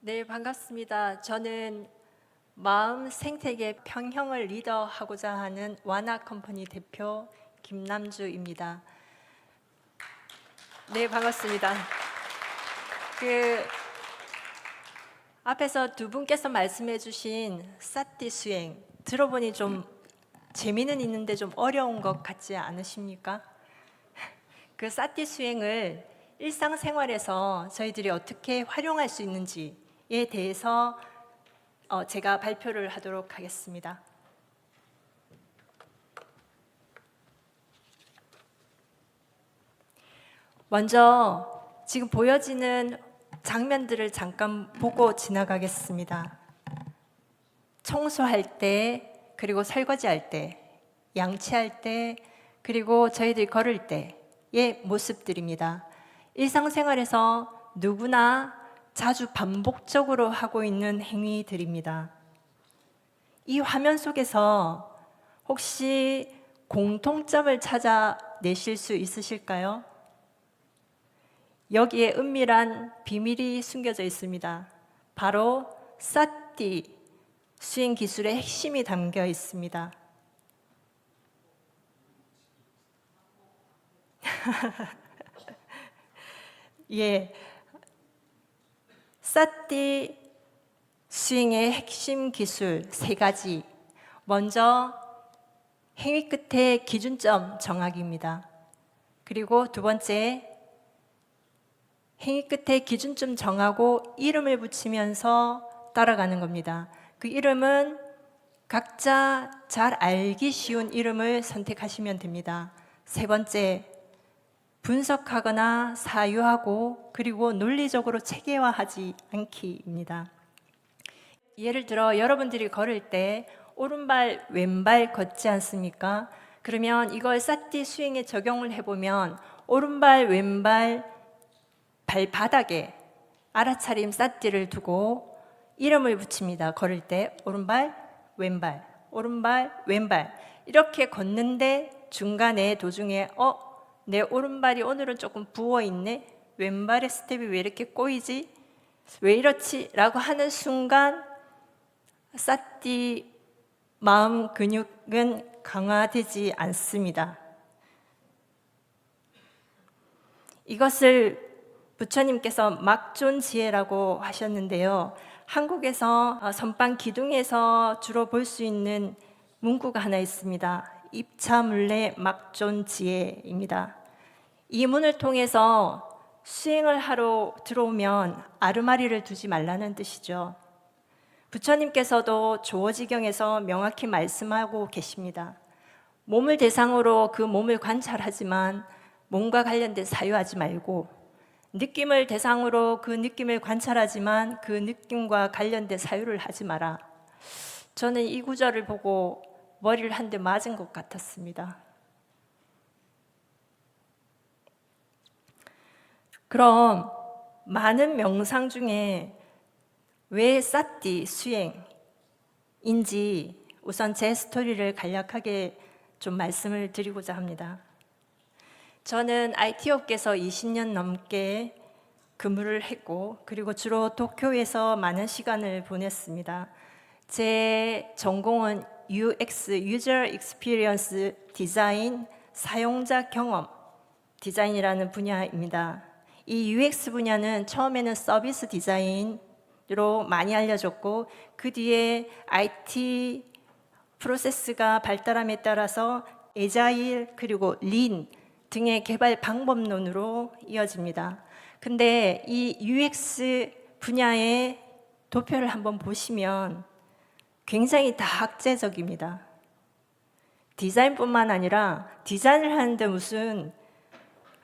네, 반갑습니다. 저는 마음 생태계 평형을 리더하고자 하는 와나 컴퍼니 대표 김남주입니다. 네, 반갑습니다. 그 앞에서 두 분께서 말씀해 주신 사띠 수행 들어보니 좀 재미는 있는데 좀 어려운 것 같지 않으십니까? 그 사띠 수행을 일상생활에서 저희들이 어떻게 활용할 수 있는지에 대해서 제가 발표를 하도록 하겠습니다. 먼저 지금 보여지는 장면들을 잠깐 보고 지나가겠습니다. 청소할 때, 그리고 설거지할 때, 양치할 때, 그리고 저희들이 걸을 때의 모습들입니다. 일상생활에서 누구나 자주 반복적으로 하고 있는 행위들입니다. 이 화면 속에서 혹시 공통점을 찾아내실 수 있으실까요? 여기에 은밀한 비밀이 숨겨져 있습니다. 바로 사띠 수행 기술의 핵심이 담겨 있습니다. 예, 사띠 수행의 핵심 기술 세 가지. 먼저 행위 끝의 기준점 정하기입니다. 그리고 두 번째, 행위 끝에 기준점 정하고 이름을 붙이면서 따라가는 겁니다. 그 이름은 각자 잘 알기 쉬운 이름을 선택하시면 됩니다. 세 번째, 분석하거나 사유하고 그리고 논리적으로 체계화하지 않기입니다. 예를 들어 여러분들이 걸을 때 오른발 왼발 걷지 않습니까? 그러면 이걸 사띠 수행에 적용을 해보면 오른발 왼발 발바닥에 알아차림 사띠를 두고 이름을 붙입니다. 걸을 때 오른발 왼발 오른발 왼발 이렇게 걷는데 중간에 도중에 내 오른발이 오늘은 조금 부어있네? 왼발의 스텝이 왜 이렇게 꼬이지? 왜 이렇지? 라고 하는 순간 사띠 마음 근육은 강화되지 않습니다. 이것을 부처님께서 막존지혜라고 하셨는데요. 한국에서 선방 기둥에서 주로 볼 수 있는 문구가 하나 있습니다. 입차물례 막존지혜입니다. 이 문을 통해서 수행을 하러 들어오면 아르마리를 두지 말라는 뜻이죠. 부처님께서도 조어지경에서 명확히 말씀하고 계십니다. 몸을 대상으로 그 몸을 관찰하지만 몸과 관련된 사유하지 말고, 느낌을 대상으로 그 느낌을 관찰하지만 그 느낌과 관련된 사유를 하지 마라. 저는 이 구절을 보고 머리를 한 대 맞은 것 같았습니다. 그럼 많은 명상 중에 왜 사띠 수행인지 우선 제 스토리를 간략하게 좀 말씀을 드리고자 합니다. 저는 IT 업계에서 20년 넘게 근무를 했고, 그리고 주로 도쿄에서 많은 시간을 보냈습니다. 제 전공은 UX, User Experience 디자인, 사용자 경험 디자인이라는 분야입니다. 이 UX 분야는 처음에는 서비스 디자인으로 많이 알려졌고, 그 뒤에 IT 프로세스가 발달함에 따라서 에자일 그리고 린 등의 개발 방법론으로 이어집니다. 근데 이 UX 분야의 도표를 한번 보시면 굉장히 다학제적입니다. 디자인뿐만 아니라 디자인을 하는데 무슨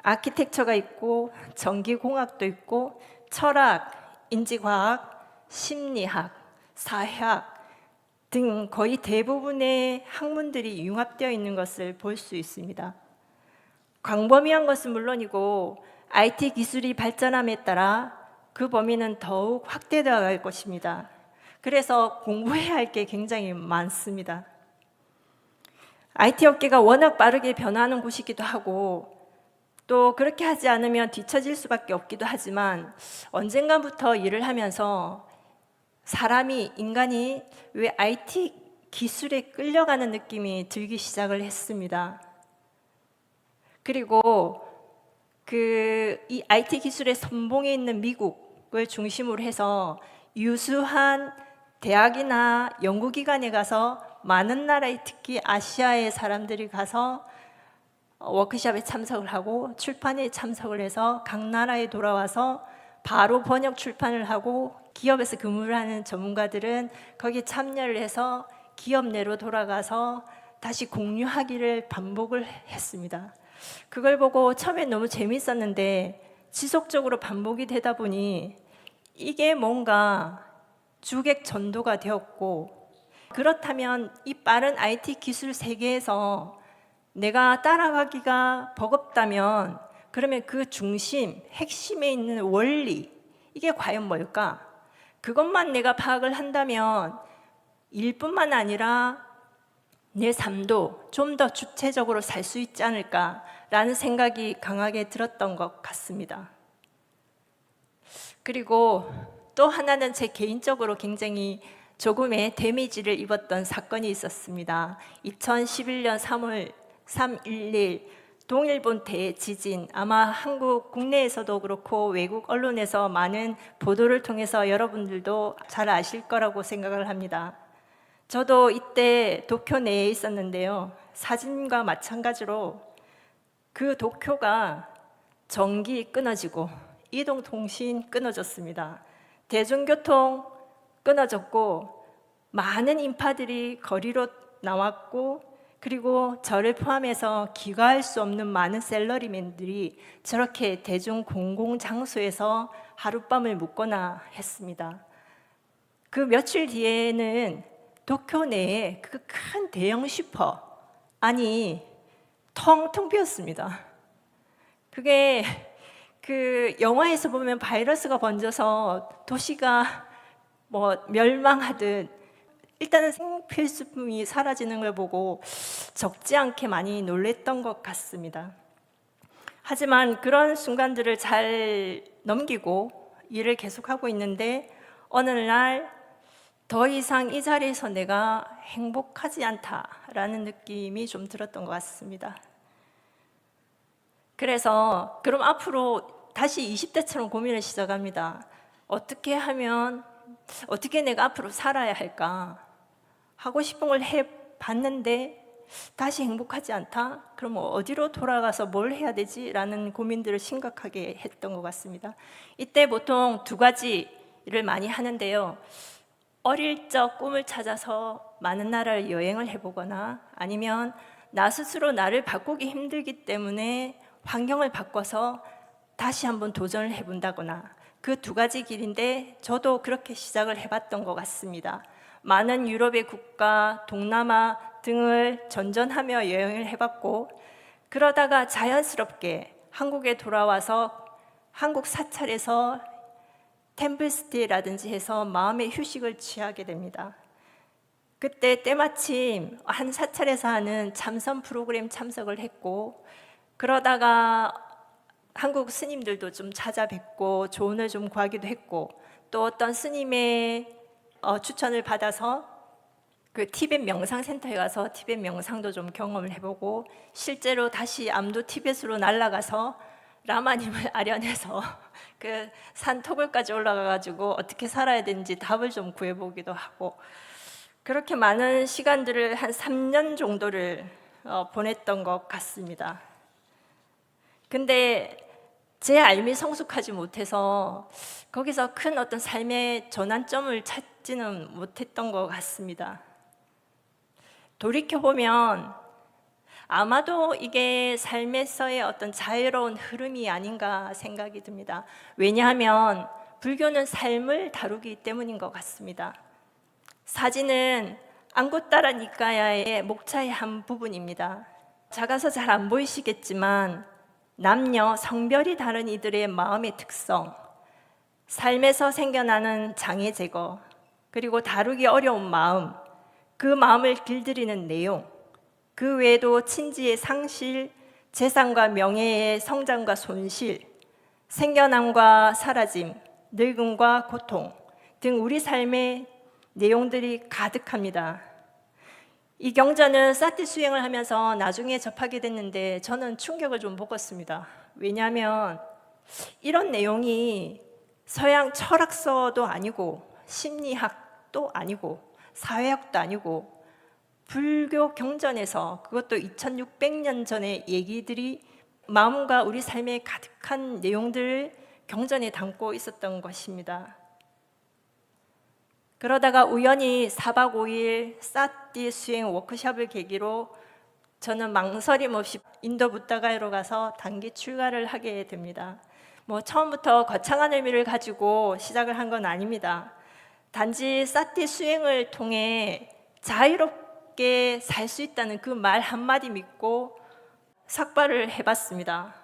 아키텍처가 있고 전기공학도 있고 철학, 인지과학, 심리학, 사회학 등 거의 대부분의 학문들이 융합되어 있는 것을 볼 수 있습니다. 광범위한 것은 물론이고 IT 기술이 발전함에 따라 그 범위는 더욱 확대되어 갈 것입니다. 그래서 공부해야 할 게 굉장히 많습니다. IT 업계가 워낙 빠르게 변화하는 곳이기도 하고, 또 그렇게 하지 않으면 뒤처질 수밖에 없기도 하지만, 언젠가부터 일을 하면서 인간이 왜 IT 기술에 끌려가는 느낌이 들기 시작을 했습니다. 그리고 이 IT 기술의 선봉에 있는 미국을 중심으로 해서 유수한 대학이나 연구기관에 가서 많은 나라에, 특히 아시아의 사람들이 가서 워크숍에 참석을 하고 출판에 참석을 해서 각 나라에 돌아와서 바로 번역 출판을 하고, 기업에서 근무를 하는 전문가들은 거기에 참여를 해서 기업 내로 돌아가서 다시 공유하기를 반복을 했습니다. 그걸 보고 처음에 너무 재밌었는데 지속적으로 반복이 되다 보니 이게 뭔가 주객 전도가 되었고, 그렇다면 이 빠른 IT 기술 세계에서 내가 따라가기가 버겁다면 그러면 그 중심, 핵심에 있는 원리, 이게 과연 뭘까? 그것만 내가 파악을 한다면 일뿐만 아니라 내 삶도 좀 더 주체적으로 살 수 있지 않을까라는 생각이 강하게 들었던 것 같습니다. 그리고 또 하나는 제 개인적으로 굉장히 조금의 데미지를 입었던 사건이 있었습니다. 2011년 3월 3.11 동일본 대지진, 아마 한국 국내에서도 그렇고 외국 언론에서 많은 보도를 통해서 여러분들도 잘 아실 거라고 생각을 합니다. 저도 이때 도쿄 내에 있었는데요, 사진과 마찬가지로 그 도쿄가 전기 끊어지고 이동통신 끊어졌습니다. 대중교통 끊어졌고 많은 인파들이 거리로 나왔고, 그리고 저를 포함해서 귀가할 수 없는 많은 샐러리맨들이 저렇게 대중 공공장소에서 하룻밤을 묵거나 했습니다. 그 며칠 뒤에는 도쿄 내에 그 큰 대형 슈퍼 안이 텅텅 비었습니다. 그게 그 영화에서 보면 바이러스가 번져서 도시가 멸망하듯 일단은 생필수품이 사라지는 걸 보고 적지 않게 많이 놀랬던 것 같습니다. 하지만 그런 순간들을 잘 넘기고 일을 계속하고 있는데 어느 날 더 이상 이 자리에서 내가 행복하지 않다라는 느낌이 좀 들었던 것 같습니다. 그래서 그럼 앞으로 다시 20대처럼 고민을 시작합니다. 어떻게 하면, 어떻게 내가 앞으로 살아야 할까? 하고 싶은 걸 해봤는데 다시 행복하지 않다? 그럼 어디로 돌아가서 뭘 해야 되지? 라는 고민들을 심각하게 했던 것 같습니다. 이때 보통 두 가지를 많이 하는데요, 어릴 적 꿈을 찾아서 많은 나라를 여행을 해보거나, 아니면 나 스스로 나를 바꾸기 힘들기 때문에 환경을 바꿔서 다시 한번 도전을 해본다거나, 그 두 가지 길인데 저도 그렇게 시작을 해봤던 것 같습니다. 많은 유럽의 국가, 동남아 등을 전전하며 여행을 해봤고, 그러다가 자연스럽게 한국에 돌아와서 한국 사찰에서 템플스테이라든지 해서 마음의 휴식을 취하게 됩니다. 그때 때마침 한 사찰에서 하는 참선 프로그램 참석을 했고, 그러다가 한국 스님들도 좀 찾아뵙고 조언을 좀 구하기도 했고, 또 어떤 스님의 추천을 받아서 그 티벳 명상센터에 가서 티벳 명상도 좀 경험을 해보고, 실제로 다시 암도 티벳으로 날아가서 라마님을 아련해서 그 산 토굴까지 올라가가지고 어떻게 살아야 되는지 답을 좀 구해보기도 하고, 그렇게 많은 시간들을 한 3년 정도를 보냈던 것 같습니다. 근데 제 삶이 성숙하지 못해서 거기서 큰 어떤 삶의 전환점을 찾지는 못했던 것 같습니다. 돌이켜보면 아마도 이게 삶에서의 어떤 자유로운 흐름이 아닌가 생각이 듭니다. 왜냐하면 불교는 삶을 다루기 때문인 것 같습니다. 사진은 앙구따라 니까야의 목차의 한 부분입니다. 작아서 잘 안 보이시겠지만 남녀, 성별이 다른 이들의 마음의 특성, 삶에서 생겨나는 장애 제거, 그리고 다루기 어려운 마음, 그 마음을 길들이는 내용, 그 외에도 친지의 상실, 재산과 명예의 성장과 손실, 생겨남과 사라짐, 늙음과 고통, 등 우리 삶의 내용들이 가득합니다. 이 경전은 사티 수행을 하면서 나중에 접하게 됐는데 저는 충격을 좀 먹었습니다. 왜냐하면 이런 내용이 서양 철학서도 아니고 심리학도 아니고 사회학도 아니고 불교 경전에서, 그것도 2600년 전의 얘기들이 마음과 우리 삶에 가득한 내용들을 경전에 담고 있었던 것입니다. 그러다가 우연히 4박 5일 사티 수행 워크숍을 계기로 저는 망설임 없이 인도 부다가야로 가서 단기 출가를 하게 됩니다. 처음부터 거창한 의미를 가지고 시작을 한 건 아닙니다. 단지 사티 수행을 통해 자유롭게 살 수 있다는 그 말 한마디 믿고 삭발을 해봤습니다.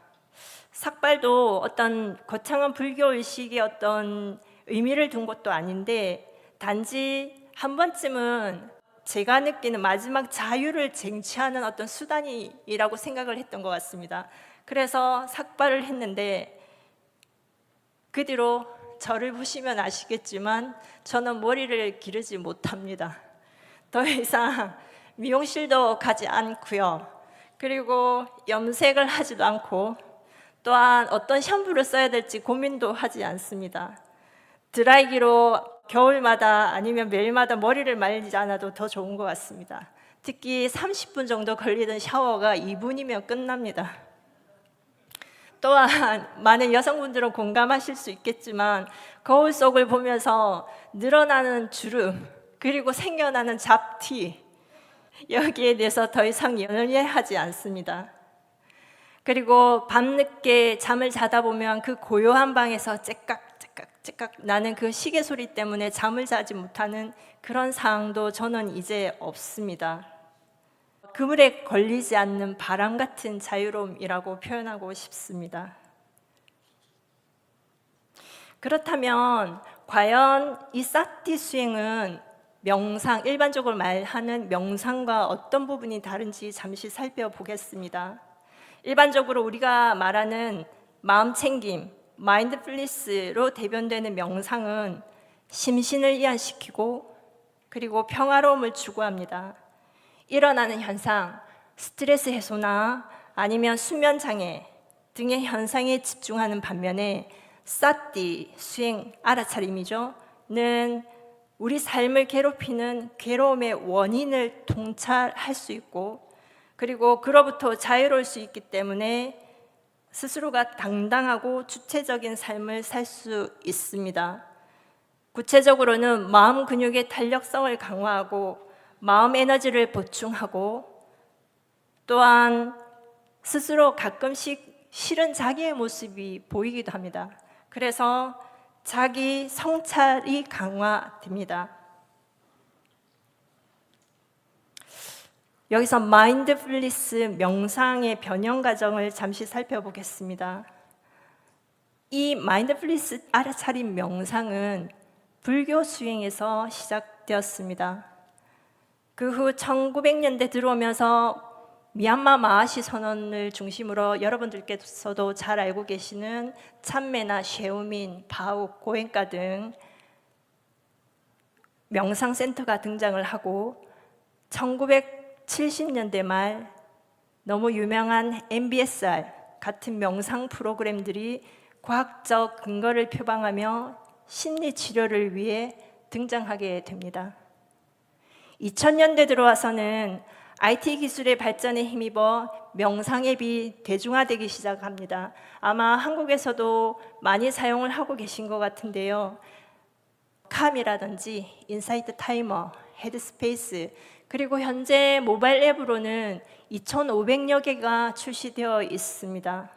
삭발도 어떤 거창한 불교 의식의 어떤 의미를 둔 것도 아닌데 단지 한 번쯤은 제가 느끼는 마지막 자유를 쟁취하는 어떤 수단이라고 생각을 했던 것 같습니다. 그래서 삭발을 했는데 그 뒤로 저를 보시면 아시겠지만 저는 머리를 기르지 못합니다. 더 이상 미용실도 가지 않고요. 그리고 염색을 하지도 않고 또한 어떤 샴푸를 써야 될지 고민도 하지 않습니다. 드라이기로 겨울마다 아니면 매일마다 머리를 말리지 않아도 더 좋은 것 같습니다. 특히 30분 정도 걸리던 샤워가 2분이면 끝납니다. 또한 많은 여성분들은 공감하실 수 있겠지만 거울 속을 보면서 늘어나는 주름 그리고 생겨나는 잡티, 여기에 대해서 더 이상 연연하지 않습니다. 그리고 밤늦게 잠을 자다 보면 그 고요한 방에서 째깍 나는 그 시계 소리 때문에 잠을 자지 못하는 그런 상황도 저는 이제 없습니다. 그물에 걸리지 않는 바람 같은 자유로움이라고 표현하고 싶습니다. 그렇다면 과연 이 사티 수행은 명상, 일반적으로 말하는 명상과 어떤 부분이 다른지 잠시 살펴보겠습니다. 일반적으로 우리가 말하는 마음챙김, 마인드풀니스로 대변되는 명상은 심신을 이완시키고 그리고 평화로움을 추구합니다. 일어나는 현상, 스트레스 해소나 아니면 수면 장애 등의 현상에 집중하는 반면에 사티, 수행, 알아차림이죠. 는 우리 삶을 괴롭히는 괴로움의 원인을 통찰할 수 있고 그리고 그로부터 자유로울 수 있기 때문에 스스로가 당당하고 주체적인 삶을 살 수 있습니다. 구체적으로는 마음 근육의 탄력성을 강화하고 마음 에너지를 보충하고 또한 스스로 가끔씩 싫은 자기의 모습이 보이기도 합니다. 그래서 자기 성찰이 강화됩니다. 여기서 마인드풀니스 명상의 변형 과정을 잠시 살펴보겠습니다. 이 마인드풀니스 알아차림 명상은 불교 수행에서 시작되었습니다. 그 후 1900년대 들어오면서 미얀마 마하시 선언을 중심으로 여러분들께서도 잘 알고 계시는 참매나 쉐우민, 바욱, 고엔카 등 명상센터가 등장을 하고 1970년대 말 너무 유명한 MBSR 같은 명상 프로그램들이 과학적 근거를 표방하며 심리치료를 위해 등장하게 됩니다. 2000년대 들어와서는 IT 기술의 발전에 힘입어 명상 앱이 대중화되기 시작합니다. 아마 한국에서도 많이 사용을 하고 계신 것 같은데요. 캄이라든지 인사이트 타이머, 헤드스페이스, 그리고 현재 모바일 앱으로는 2,500여 개가 출시되어 있습니다.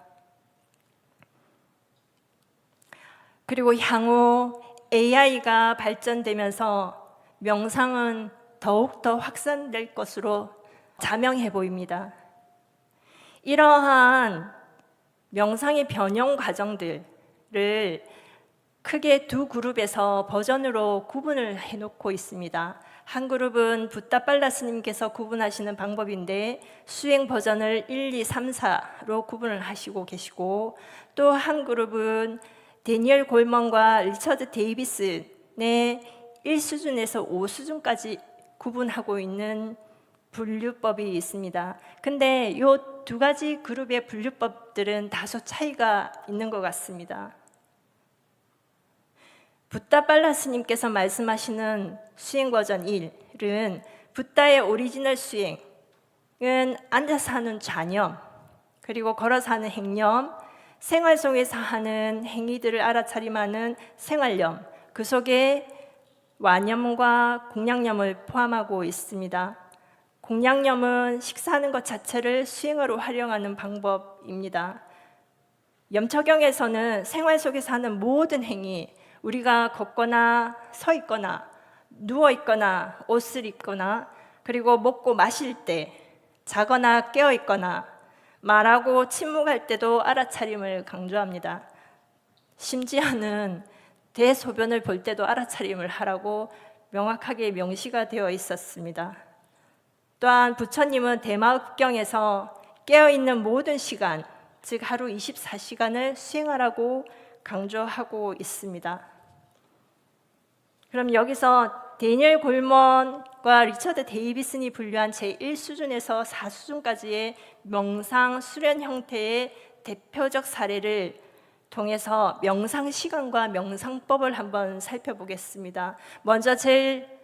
그리고 향후 AI가 발전되면서 명상은 더욱더 확산될 것으로 자명해 보입니다. 이러한 명상의 변형 과정들을 크게 두 그룹에서 버전으로 구분을 해놓고 있습니다. 한 그룹은 붓다빨라 스님께서 구분하시는 방법인데 수행 버전을 1, 2, 3, 4로 구분을 하시고 계시고 또 한 그룹은 데니얼 골먼과 리처드 데이비스 내 1수준에서 5수준까지 구분하고 있는 분류법이 있습니다. 근데 이 두 가지 그룹의 분류법들은 다소 차이가 있는 것 같습니다. 붓다 빨라 스님께서 말씀하시는 수행 버전 1은 붓다의 오리지널 수행은 앉아서 하는 좌념, 그리고 걸어서 하는 행념, 생활 속에서 하는 행위들을 알아차림하는 생활념, 그 속에 와념과 공양념을 포함하고 있습니다. 공양념은 식사하는 것 자체를 수행으로 활용하는 방법입니다. 염처경에서는 생활 속에서 하는 모든 행위, 우리가 걷거나 서 있거나 누워 있거나 옷을 입거나 그리고 먹고 마실 때, 자거나 깨어 있거나 말하고 침묵할 때도 알아차림을 강조합니다. 심지어는 대소변을 볼 때도 알아차림을 하라고 명확하게 명시가 되어 있었습니다. 또한 부처님은 대마흑경에서 깨어있는 모든 시간, 즉 하루 24시간을 수행하라고 강조하고 있습니다. 그럼 여기서 데니엘 골먼과 리처드 데이비슨이 분류한 제1수준에서 4수준까지의 명상 수련 형태의 대표적 사례를 통해서 명상 시간과 명상법을 한번 살펴보겠습니다. 먼저 제일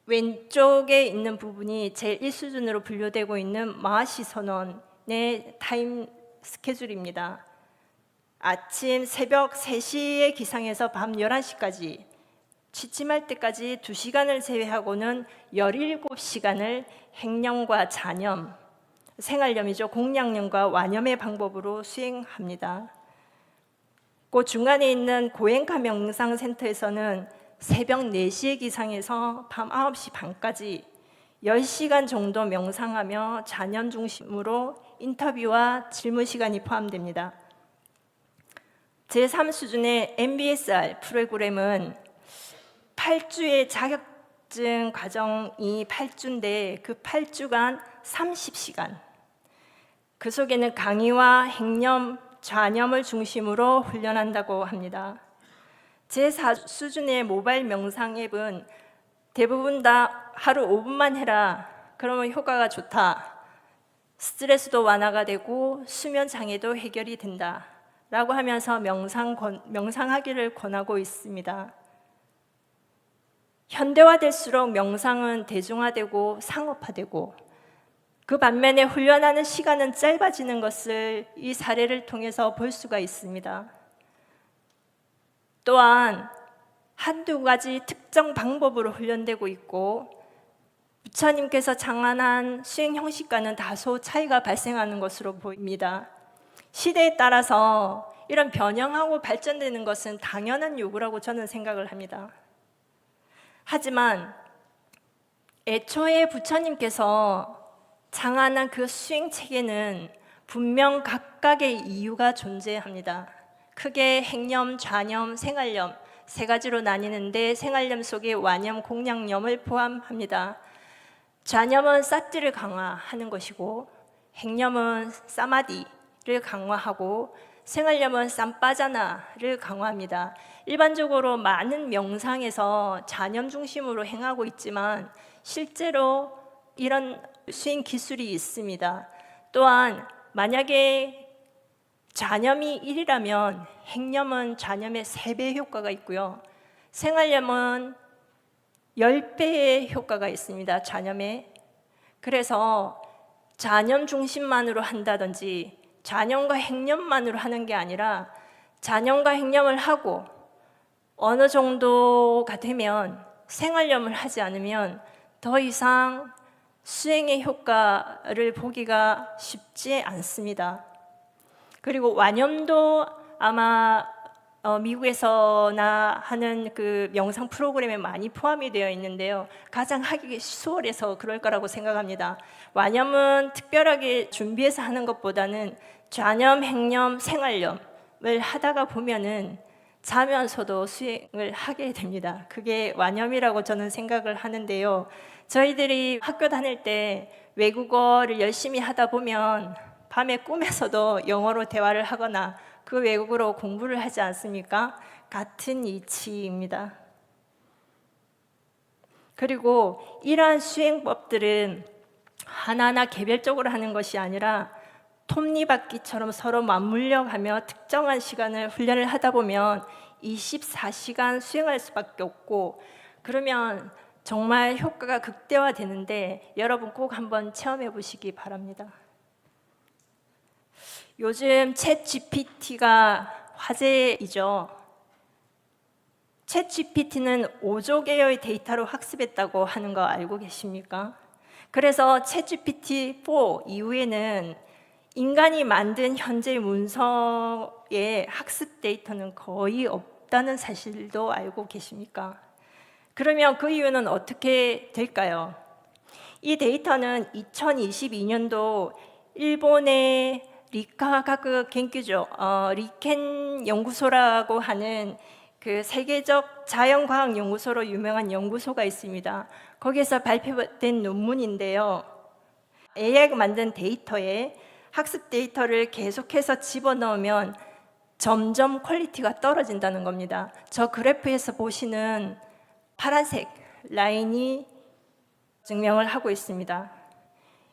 왼쪽에 있는 부분이 제1수준으로 분류되고 있는 마하시 선언의 타임 스케줄입니다. 아침 새벽 3시에 기상해서 밤 11시까지 취침할 때까지 2시간을 제외하고는 17시간을 행념과 자념, 생활념이죠. 공양념과 와념의 방법으로 수행합니다. 그 중간에 있는 고엔카 명상센터에서는 새벽 4시에 기상해서 밤 9시 반까지 10시간 정도 명상하며 자념 중심으로 인터뷰와 질문 시간이 포함됩니다. 제3수준의 MBSR 프로그램은 8주의 자격증 과정이 8주인데 그 8주간 30시간, 그 속에는 강의와 행념, 좌념을 중심으로 훈련한다고 합니다. 제4수준의 모바일 명상 앱은 대부분 다 하루 5분만 해라, 그러면 효과가 좋다, 스트레스도 완화가 되고 수면 장애도 해결이 된다 라고 하면서 명상하기를 권하고 있습니다. 현대화될수록 명상은 대중화되고 상업화되고 그 반면에 훈련하는 시간은 짧아지는 것을 이 사례를 통해서 볼 수가 있습니다. 또한 한두 가지 특정 방법으로 훈련되고 있고 부처님께서 장안한 수행 형식과는 다소 차이가 발생하는 것으로 보입니다. 시대에 따라서 이런 변형하고 발전되는 것은 당연한 요구라고 저는 생각을 합니다. 하지만 애초에 부처님께서 장안한 그 수행 체계는 분명 각각의 이유가 존재합니다. 크게 행념, 좌념, 생활념 세 가지로 나뉘는데 생활념 속에 와념, 공양념을 포함합니다. 좌념은 사티를 강화하는 것이고 행념은 사마디를 강화하고 생활념은 삼빠자나를 강화합니다. 일반적으로 많은 명상에서 좌념 중심으로 행하고 있지만 실제로 이런 수행 기술이 있습니다. 또한 만약에 좌념이 1이라면 행념은 좌념의 3배 효과가 있고요. 생활념은 10배의 효과가 있습니다. 좌념에. 그래서 좌념 중심만으로 한다든지 좌념과 행념만으로 하는 게 아니라 좌념과 행념을 하고 어느 정도가 되면 생활념을 하지 않으면 더 이상 수행의 효과를 보기가 쉽지 않습니다. 그리고 와념도 아마 미국에서나 하는 그 명상 프로그램에 많이 포함이 되어 있는데요. 가장 하기 수월해서 그럴 거라고 생각합니다. 와념은 특별하게 준비해서 하는 것보다는 좌념, 행념, 생활념을 하다가 보면은 자면서도 수행을 하게 됩니다. 그게 와념이라고 저는 생각을 하는데요. 저희들이 학교 다닐 때 외국어를 열심히 하다 보면 밤에 꿈에서도 영어로 대화를 하거나 그 외국어로 공부를 하지 않습니까? 같은 이치입니다. 그리고 이러한 수행법들은 하나하나 개별적으로 하는 것이 아니라 톱니바퀴처럼 서로 맞물려가며 특정한 시간을 훈련을 하다 보면 24시간 수행할 수밖에 없고, 그러면 정말 효과가 극대화되는데 여러분 꼭 한번 체험해 보시기 바랍니다. 요즘 챗 GPT가 화제이죠. 챗 GPT는 5조 개의 데이터로 학습했다고 하는 거 알고 계십니까? 그래서 챗 GPT-4 이후에는 인간이 만든 현재 문서의 학습 데이터는 거의 없다는 사실도 알고 계십니까? 그러면 그 이유는 어떻게 될까요? 이 데이터는 2022년도 일본의 리카가쿠研究所, 리켄 연구소라고 하는 그 세계적 자연과학 연구소로 유명한 연구소가 있습니다. 거기에서 발표된 논문인데요. AI가 만든 데이터에 학습 데이터를 계속해서 집어넣으면 점점 퀄리티가 떨어진다는 겁니다. 저 그래프에서 보시는 파란색 라인이 증명을 하고 있습니다.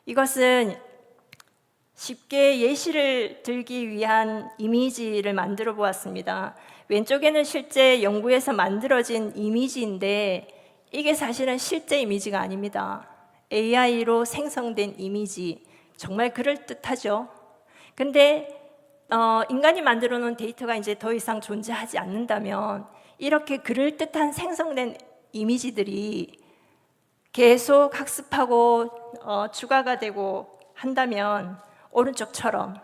이것은 쉽게 예시를 들기 위한 이미지를 만들어 보았습니다. 왼쪽에는 실제 연구에서 만들어진 이미지인데 이게 사실은 실제 이미지가 아닙니다. AI로 생성된 이미지, 정말 그럴듯하죠. 근데 인간이 만들어 놓은 데이터가 이제 더 이상 존재하지 않는다면 이렇게 그럴듯한 생성된 이미지들이 계속 학습하고 추가가 되고 한다면 오른쪽처럼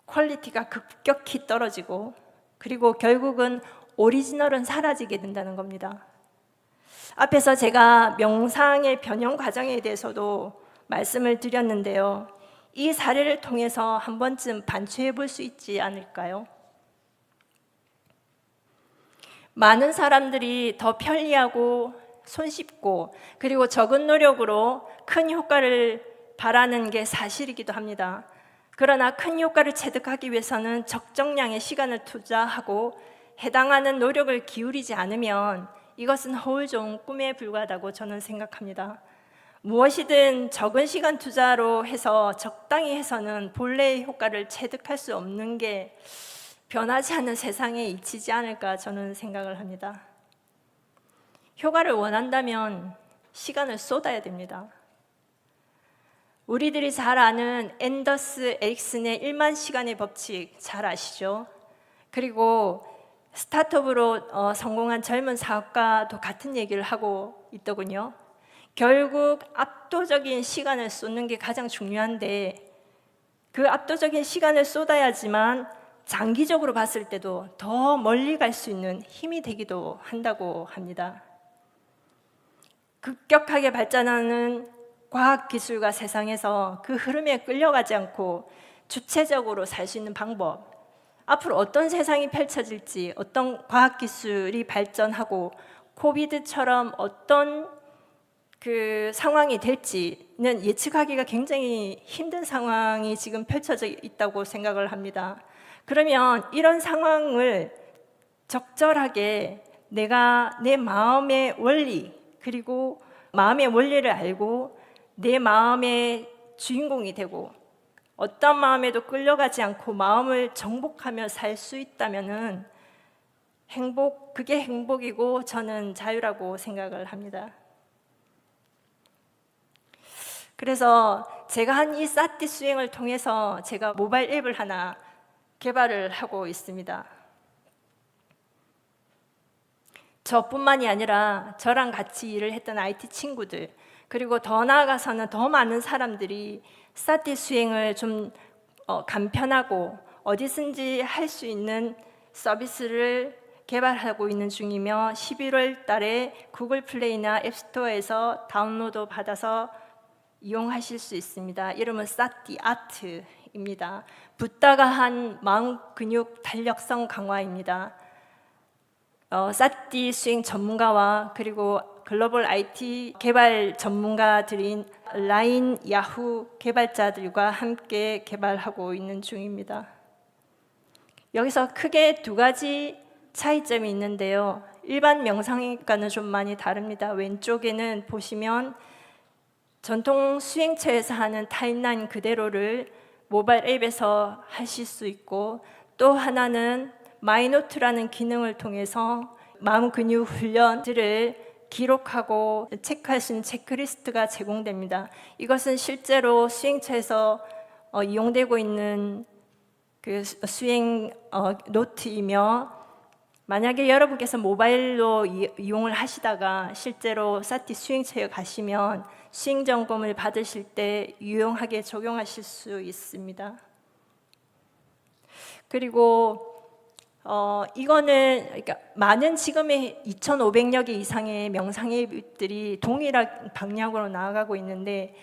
퀄리티가 급격히 떨어지고, 그리고 결국은 오리지널은 사라지게 된다는 겁니다. 앞에서 제가 명상의 변형 과정에 대해서도 말씀을 드렸는데요. 이 사례를 통해서 한 번쯤 반추해 볼 수 있지 않을까요? 많은 사람들이 더 편리하고 손쉽고 그리고 적은 노력으로 큰 효과를 바라는 게 사실이기도 합니다. 그러나 큰 효과를 체득하기 위해서는 적정량의 시간을 투자하고 해당하는 노력을 기울이지 않으면 이것은 허울 좋은 꿈에 불과하다고 저는 생각합니다. 무엇이든 적은 시간 투자로 해서 적당히 해서는 본래의 효과를 체득할 수 없는 게 변하지 않는 세상에 이치지 않을까 저는 생각을 합니다. 효과를 원한다면 시간을 쏟아야 됩니다. 우리들이 잘 아는 앤더스 에릭슨의 1만 시간의 법칙 잘 아시죠? 그리고 스타트업으로 성공한 젊은 사업가도 같은 얘기를 하고 있더군요. 결국 압도적인 시간을 쏟는 게 가장 중요한데 그 압도적인 시간을 쏟아야지만 장기적으로 봤을 때도 더 멀리 갈 수 있는 힘이 되기도 한다고 합니다. 급격하게 발전하는 과학기술과 세상에서 그 흐름에 끌려가지 않고 주체적으로 살 수 있는 방법, 앞으로 어떤 세상이 펼쳐질지, 어떤 과학기술이 발전하고 코비드처럼 어떤 그 상황이 될지는 예측하기가 굉장히 힘든 상황이 지금 펼쳐져 있다고 생각을 합니다. 그러면 이런 상황을 적절하게 내가 내 마음의 원리, 그리고 마음의 원리를 알고 내 마음의 주인공이 되고 어떤 마음에도 끌려가지 않고 마음을 정복하며 살 수 있다면은 그게 행복이고 저는 자유라고 생각을 합니다. 그래서 제가 한 이 사티 수행을 통해서 제가 모바일 앱을 하나 개발을 하고 있습니다. 저뿐만이 아니라 저랑 같이 일을 했던 IT 친구들, 그리고 더 나아가서는 더 많은 사람들이 사티 수행을 좀 간편하고 어디든지 할 수 있는 서비스를 개발하고 있는 중이며 11월 달에 구글 플레이나 앱스토어에서 다운로드 받아서 이용하실 수 있습니다. 이름은 사티 아트입니다. 붓다가 한 마음 근육 탄력성 강화입니다. 사티 수행 전문가와 그리고 글로벌 IT 개발 전문가들인 라인, 야후 개발자들과 함께 개발하고 있는 중입니다. 여기서 크게 두 가지 차이점이 있는데요. 일반 명상과는 좀 많이 다릅니다. 왼쪽에는 보시면 전통 수행처에서 하는 타임라인 그대로를 모바일 앱에서 하실 수 있고, 또 하나는 마이노트라는 기능을 통해서 마음 근육 훈련들을 기록하고 체크할 수 있는 체크리스트가 제공됩니다. 이것은 실제로 수행처에서 이용되고 있는 그 수행 노트이며, 만약에 여러분께서 모바일로 이용을 하시다가 실제로 사티 수행처에 가시면 수행 점검을 받으실 때 유용하게 적용하실 수 있습니다. 그리고 이거는 그러니까 많은 지금의 2,500여 개 이상의 명상 앱들이 동일한 방향으로 나아가고 있는데,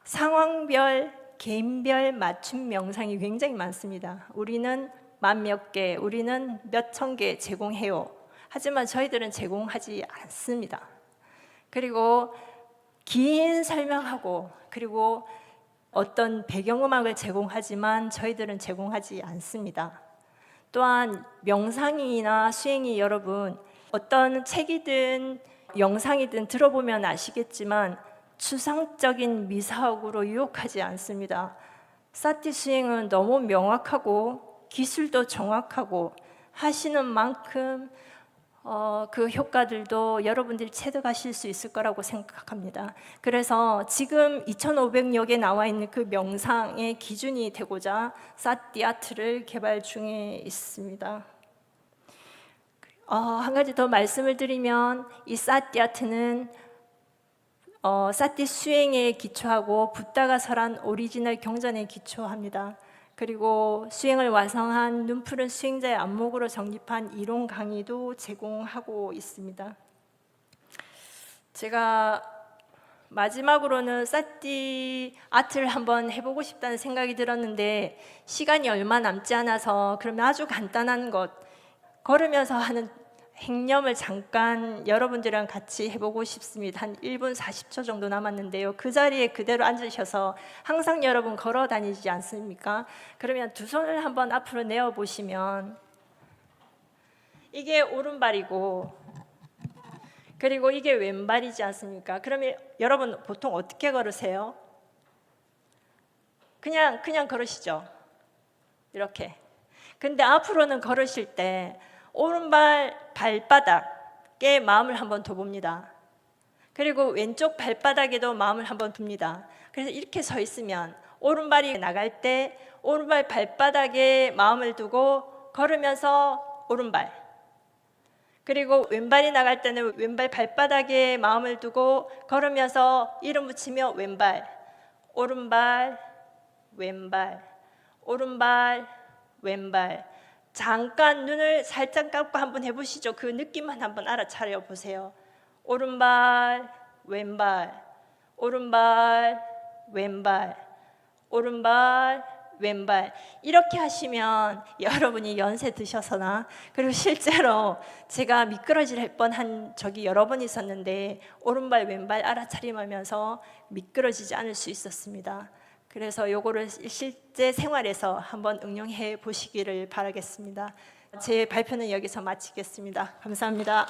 상황별, 개인별 맞춤 명상이 굉장히 많습니다. 우리는 만 몇 개, 우리는 몇 천 개 제공해요. 하지만 저희들은 제공하지 않습니다. 그리고 긴 설명하고, 그리고 어떤 배경음악을 제공하지만 저희들은 제공하지 않습니다. 또한 명상이나 수행이 여러분 어떤 책이든 영상이든 들어보면 아시겠지만 추상적인 미사옥으로 유혹하지 않습니다. 사티 수행은 너무 명확하고 기술도 정확하고 하시는 만큼 그 효과들도 여러분들이 체득하실 수 있을 거라고 생각합니다. 그래서 지금 2,500여 개 나와 있는 그 명상의 기준이 되고자 사티 아트를 개발 중에 있습니다. 한 가지 더 말씀을 드리면, 이 사티 아트는 사티 수행에 기초하고 붓다가 설한 오리지널 경전에 기초합니다. 그리고 수행을 완성한 눈푸른 수행자의 안목으로 정립한 이론 강의도 제공하고 있습니다. 제가 마지막으로는 사티 아트를 한번 해보고 싶다는 생각이 들었는데 시간이 얼마 남지 않아서, 그러면 아주 간단한 것, 걸으면서 하는 행념을 잠깐 여러분들이랑 같이 해보고 싶습니다. 한 1분 40초 정도 남았는데요. 그 자리에 그대로 앉으셔서, 항상 여러분 걸어 다니지 않습니까? 그러면 두 손을 한번 앞으로 내어 보시면, 이게 오른발이고 그리고 이게 왼발이지 않습니까? 그러면 여러분 보통 어떻게 걸으세요? 그냥 걸으시죠. 이렇게. 근데 앞으로는 걸으실 때 오른발 발바닥에 마음을 한번 둬봅니다. 그리고 왼쪽 발바닥에도 마음을 한번 둡니다. 그래서 이렇게 서 있으면 오른발이 나갈 때 오른발 발바닥에 마음을 두고 걸으면서 오른발, 그리고 왼발이 나갈 때는 왼발 발바닥에 마음을 두고 걸으면서 이름 붙이며 왼발, 오른발, 왼발, 오른발, 왼발. 잠깐 눈을 살짝 감고 한번 해보시죠. 그 느낌만 한번 알아차려 보세요. 오른발, 왼발, 오른발, 왼발, 오른발, 왼발. 이렇게 하시면 여러분이 연세 드셔서나, 그리고 실제로 제가 미끄러질 뻔한 적이 여러 번 있었는데 오른발, 왼발 알아차림하면서 미끄러지지 않을 수 있었습니다. 그래서 요거를 실제 생활에서 한번 응용해 보시기를 바라겠습니다. 제 발표는 여기서 마치겠습니다. 감사합니다.